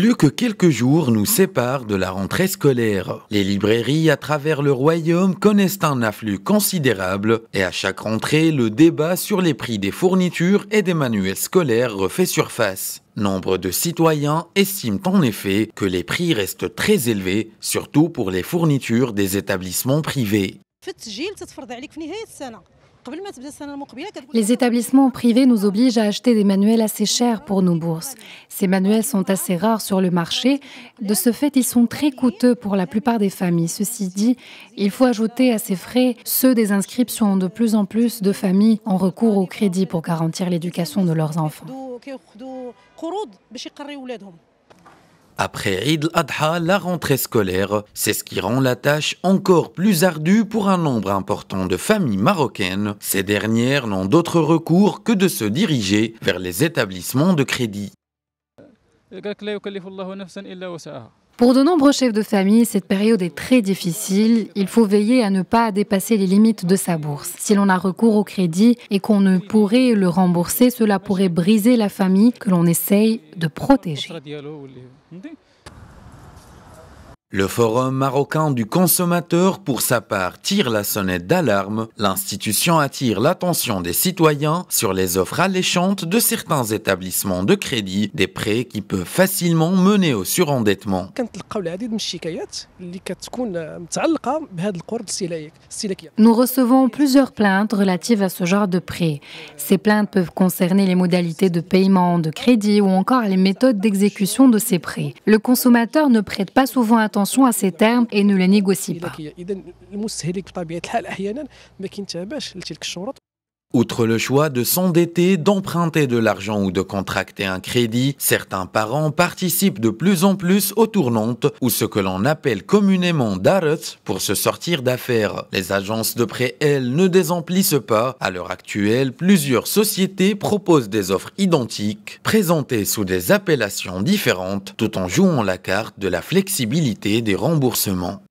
Plus que quelques jours nous séparent de la rentrée scolaire. Les librairies à travers le royaume connaissent un afflux considérable et à chaque rentrée, le débat sur les prix des fournitures et des manuels scolaires refait surface. Nombre de citoyens estiment en effet que les prix restent très élevés, surtout pour les fournitures des établissements privés. Les établissements privés nous obligent à acheter des manuels assez chers pour nos bourses. Ces manuels sont assez rares sur le marché. De ce fait, ils sont très coûteux pour la plupart des familles. Ceci dit, il faut ajouter à ces frais ceux des inscriptions. De plus en plus de familles ont recours au crédit pour garantir l'éducation de leurs enfants. Après Eid al-Adha, la rentrée scolaire, c'est ce qui rend la tâche encore plus ardue pour un nombre important de familles marocaines. Ces dernières n'ont d'autre recours que de se diriger vers les établissements de crédit. Pour de nombreux chefs de famille, cette période est très difficile. Il faut veiller à ne pas dépasser les limites de sa bourse. Si l'on a recours au crédit et qu'on ne pourrait le rembourser, cela pourrait briser la famille que l'on essaye de protéger. Le Forum marocain du consommateur, pour sa part, tire la sonnette d'alarme. L'institution attire l'attention des citoyens sur les offres alléchantes de certains établissements de crédit, des prêts qui peuvent facilement mener au surendettement. Nous recevons plusieurs plaintes relatives à ce genre de prêts. Ces plaintes peuvent concerner les modalités de paiement, de crédit ou encore les méthodes d'exécution de ces prêts. Le consommateur ne prête pas souvent attention à ces termes et ne les négocie pas. Outre le choix de s'endetter, d'emprunter de l'argent ou de contracter un crédit, certains parents participent de plus en plus aux tournantes ou ce que l'on appelle communément daret pour se sortir d'affaires. Les agences de prêt, elles, ne désemplissent pas. À l'heure actuelle, plusieurs sociétés proposent des offres identiques, présentées sous des appellations différentes, tout en jouant la carte de la flexibilité des remboursements.